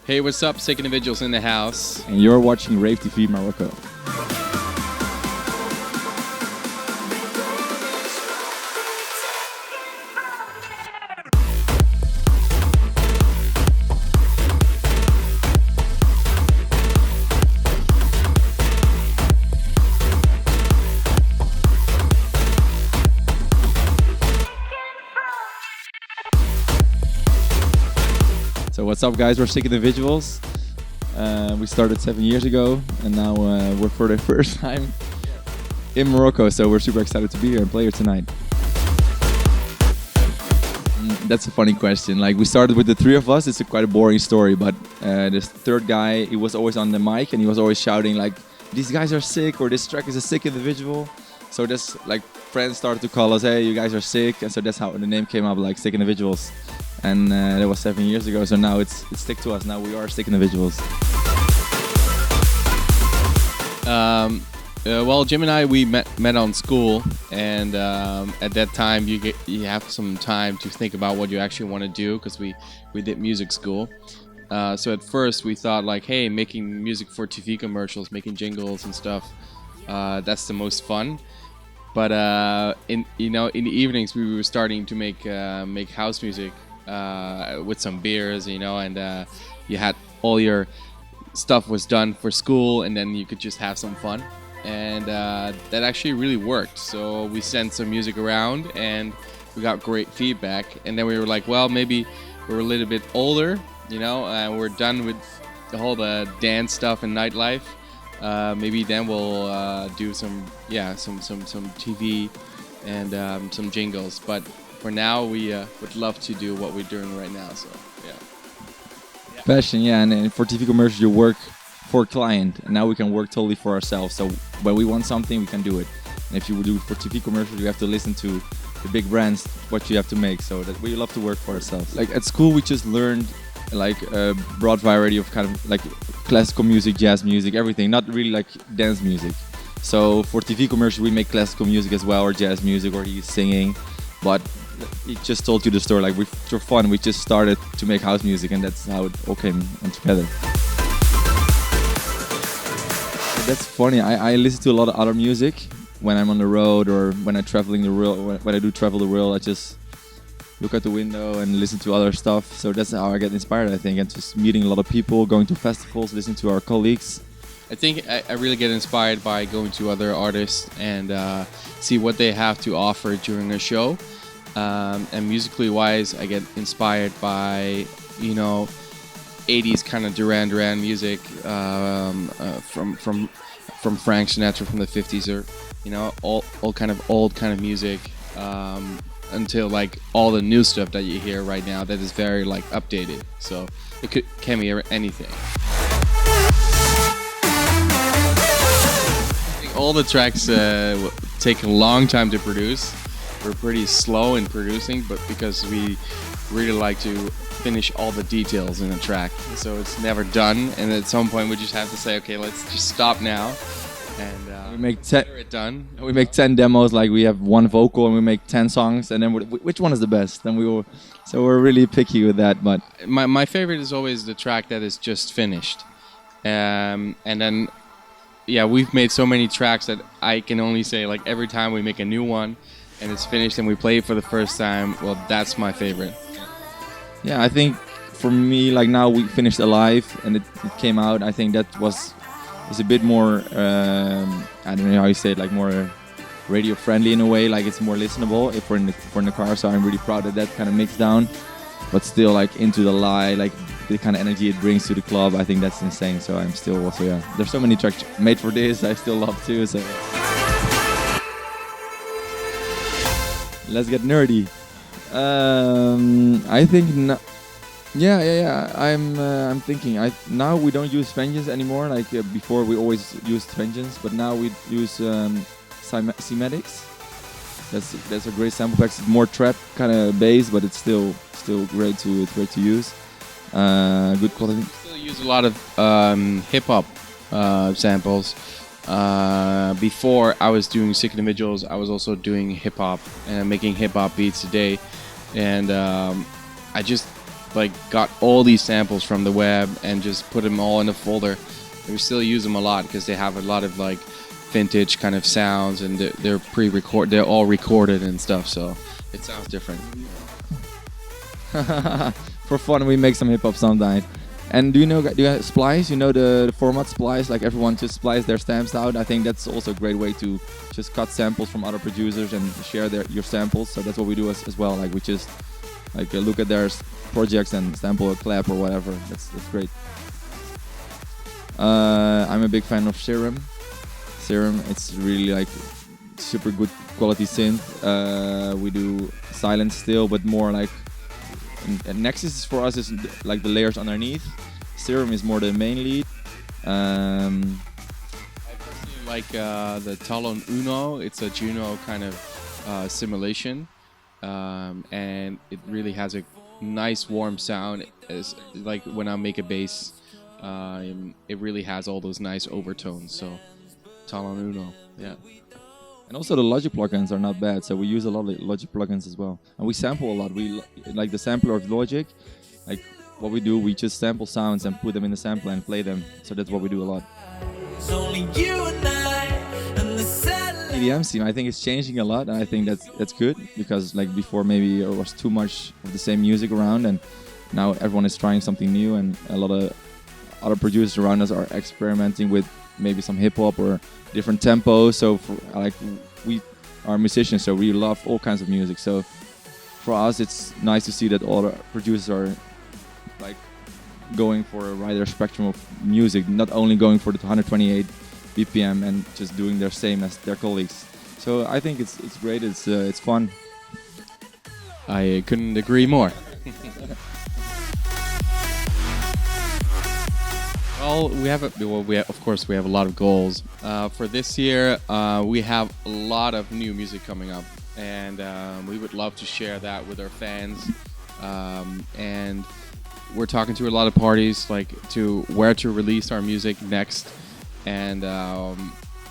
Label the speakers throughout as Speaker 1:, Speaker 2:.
Speaker 1: Hey, what's up? Sick Individuals in the house.
Speaker 2: And you're watching Rave TV Morocco. So what's up, guys? We're Sick Individuals. We started 7 years ago, and now we're for the first time in Morocco. So we're super excited to be here and play here tonight. That's a funny question. Like, we started with the three of us. It's quite a boring story, but this third guy, he was always on the mic and he was always shouting like, "These guys are sick," or "This track is a sick individual." So this, like, friends started to call us, "Hey, you guys are sick," and so that's how the name came up, like Sick Individuals. And that was 7 years ago. So now it's stick to us. Now we are Sick Individuals.
Speaker 1: Well, Jim and I, we met on school, and at that time you have some time to think about what you actually want to do, because we did music school. So at first we thought like, hey, making music for TV commercials, making jingles and stuff, that's the most fun. But in the evenings we were starting to make house music with some beers, and you had all your stuff was done for school, and then you could just have some fun. And that actually really worked. So we sent some music around and we got great feedback. And then we were like, well, maybe we're a little bit older, and we're done with the whole dance stuff and nightlife. Maybe then we'll do some TV and some jingles. But for now, we would love to do what we're doing right now. So yeah.
Speaker 2: Passion, yeah. And for TV commercials, you work for a client, and now we can work totally for ourselves. So when we want something, we can do it. And if you do it for TV commercials, you have to listen to the big brands what you have to make. So that we love to work for ourselves. Like at school, we just learned like a broad variety of kind of like classical music, jazz music, everything. Not really like dance music. So for TV commercials, we make classical music as well, or jazz music, or he's singing. But he just told you the story. Like for fun, we just started to make house music, and that's how it all came together. That's funny. I listen to a lot of other music when I'm on the road, or when I'm traveling the world. When I do travel the world, I just look out the window and listen to other stuff. So that's how I get inspired, I think, and just meeting a lot of people, going to festivals, listening to our colleagues.
Speaker 1: I think I really get inspired by going to other artists and see what they have to offer during a show. And musically wise, I get inspired by 80s kind of Duran Duran music, from Frank Sinatra from the 50s, or all kind of old kind of music, until like all the new stuff that you hear right now that is very like updated. So it can be anything. I think all the tracks take a long time to produce. We're pretty slow in producing, but because we really like to finish all the details in a track, so it's never done. And at some point, we just have to say, okay, let's just stop now, and
Speaker 2: We make
Speaker 1: it done.
Speaker 2: We make 10 demos. Like we have one vocal, and we make 10 songs, and then which one is the best? Then so we're really picky with that. But
Speaker 1: my favorite is always the track that is just finished, and then we've made so many tracks that I can only say like every time we make a new one and it's finished and we play it for the first time, well, that's my favorite.
Speaker 2: yeah, I think for me, like now we finished Alive and it came out. I think that is a bit more, I don't know how you say it, like more radio friendly in a way. Like it's more listenable if we're in the car. So I'm really proud that kind of mixed down, but still like Into the Lie, like the kind of energy it brings to the club. I think that's insane. So I'm still also, there's so many tracks made for this I still love too. So let's get nerdy. I think I'm thinking. Now we don't use Vengeance anymore. Like before, we always used Vengeance, but now we use Cymatics. That's a great sample pack. It's more trap kind of bass, but it's still great to use. Good quality.
Speaker 1: We still use a lot of hip hop samples. Before I was doing Sick Individuals, I was also doing hip hop and making hip hop beats a day, and I just like got all these samples from the web and just put them all in a folder. We still use them a lot because they have a lot of like vintage kind of sounds, and they're pre-record. They're all recorded and stuff, so it sounds different.
Speaker 2: For fun, we make some hip hop sometimes. And do you have splice? You know the format splice, like everyone just splice their stamps out. I think that's also a great way to just cut samples from other producers and share your samples. So that's what we do as well. Like we just like look at their projects and sample a clap or whatever. That's great. I'm a big fan of Serum. It's really like super good quality synth. We do silence still, but more like. And Nexus for us is like the layers underneath. Serum is more the main lead.
Speaker 1: I personally like the Talon Uno. It's a Juno kind of simulation, and it really has a nice warm sound. It's like when I make a bass, it really has all those nice overtones. So Talon Uno, yeah.
Speaker 2: And also the Logic plugins are not bad, so we use a lot of Logic plugins as well. And we sample a lot. We like the sampler of Logic. Like what we do, we just sample sounds and put them in the sampler and play them. So that's what we do a lot. EDM scene, I think it's changing a lot, and I think that's good because like before maybe there was too much of the same music around, and now everyone is trying something new, and a lot of other producers around us are experimenting with maybe some hip hop or different tempos. So we are musicians, so we love all kinds of music. So for us, it's nice to see that all the producers are like going for a wider spectrum of music, not only going for the 128 BPM and just doing their same as their colleagues. So I think it's great. It's fun.
Speaker 1: I couldn't agree more. Well, of course we have a lot of goals for this year. We have a lot of new music coming up, and we would love to share that with our fans. And we're talking to a lot of parties, like to where to release our music next. And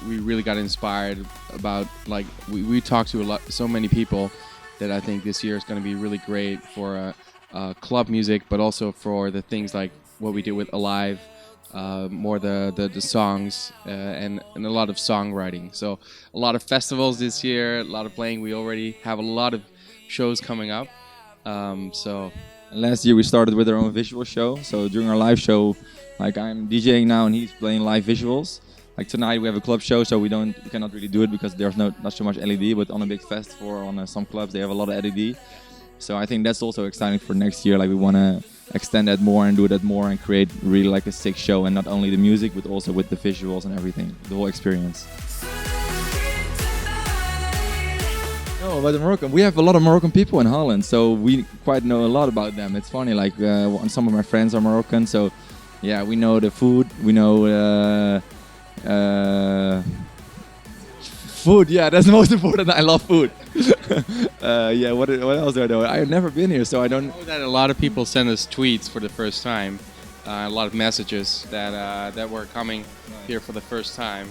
Speaker 1: we really got inspired about like we talked to so many people that I think this year is going to be really great for club music, but also for the things like what we did with Alive. More the songs and a lot of songwriting. So a lot of festivals this year, a lot of playing. We already have a lot of shows coming up. So
Speaker 2: and last year we started with our own visual show. So during our live show, like I'm DJing now and he's playing live visuals. Like tonight we have a club show, so we cannot really do it because there's not so much LED. But on a big festival or on some clubs they have a lot of LED. So I think that's also exciting for next year. Like we want to extend that more and do that more and create really like a sick show, and not only the music but also with the visuals and everything, the whole experience. No, about the Moroccan, we have a lot of Moroccan people in Holland, so we quite know a lot about them. It's funny, like some of my friends are Moroccan, so yeah, we know the food, we know food. Yeah, that's the most important. I love food. Yeah, what else do I know? I've never been here, so I don't
Speaker 1: know that a lot of people send us tweets for the first time. A lot of messages that were coming here for the first time,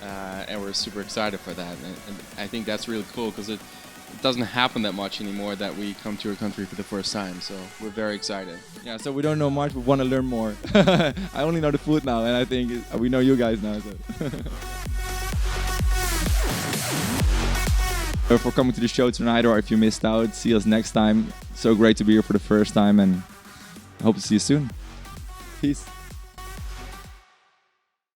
Speaker 1: and we're super excited for that. And I think that's really cool because it doesn't happen that much anymore that we come to a country for the first time. So we're very excited.
Speaker 2: Yeah, so we don't know much, we want to learn more. I only know the food now, and I think we know you guys now. So. For coming to the show tonight, or if you missed out, see us next time. So great to be here for the first time, and I hope to see you soon. Peace.